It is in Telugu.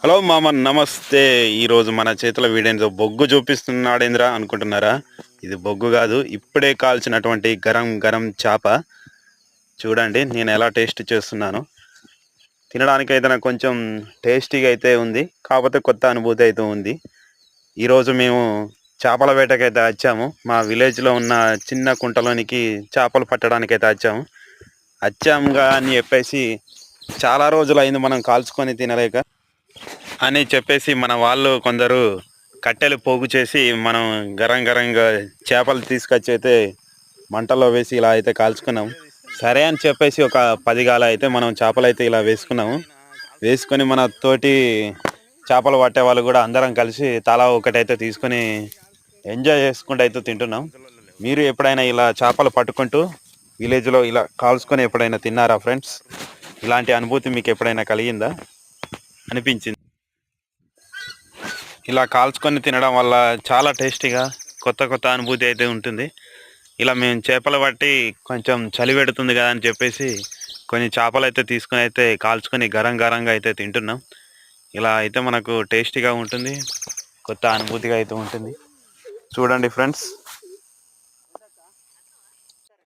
హలో మామ, నమస్తే. ఈరోజు మన చేతిలో వీడేందో బొగ్గు చూపిస్తున్నాడేంద్రా అనుకుంటున్నారా? ఇది బొగ్గు కాదు, ఇప్పుడే కాల్చినటువంటి గరం గరం చేప. చూడండి నేను ఎలా టేస్ట్ చేస్తున్నాను. తినడానికి అయితే నాకు కొంచెం టేస్టీగా అయితే ఉంది, కాకపోతే కొత్త అనుభూతి అయితే ఉంది. ఈరోజు మేము చేపల వేటకైతే వచ్చాము. మా విలేజ్లో ఉన్న చిన్న కుంటలోనికి చేపలు పట్టడానికి అయితే వచ్చాముగా అని చెప్పేసి చాలా రోజులు అయింది మనం కాల్చుకొని తినలేక అని చెప్పేసి మన వాళ్ళు కొందరు కట్టెలు పోగు చేసి మనం గరం గరంగా చేపలు తీసుకొచ్చి అయితే మంటల్లో వేసి ఇలా అయితే కాల్చుకున్నాం. సరే అని చెప్పేసి ఒక 10 గాల అయితే మనం చేపలు అయితే ఇలా వేసుకున్నాము. వేసుకొని మన తోటి చేపలు పట్టే వాళ్ళు కూడా అందరం కలిసి తలా ఒకటైతే తీసుకొని ఎంజాయ్ చేసుకుంటూ అయితే తింటున్నాం. మీరు ఎప్పుడైనా ఇలా చేపలు పట్టుకుంటూ విలేజ్లో ఇలా కాల్చుకొని ఎప్పుడైనా తిన్నారా ఫ్రెండ్స్? ఇలాంటి అనుభూతి మీకు ఎప్పుడైనా కలిగిందా, అనిపించింది? ఇలా కాల్చుకొని తినడం వల్ల చాలా టేస్టీగా కొత్త కొత్త అనుభూతి అయితే ఉంటుంది. ఇలా మేము చేపలు పట్టి కొంచెం చలి పెడుతుంది కదా అని చెప్పేసి కొన్ని చేపలు అయితే తీసుకొని అయితే కాల్చుకొని గరం గరంగా అయితే తింటున్నాం. ఇలా అయితే మనకు టేస్టీగా ఉంటుంది, కొత్త అనుభూతిగా అయితే ఉంటుంది. చూడండి ఫ్రెండ్స్.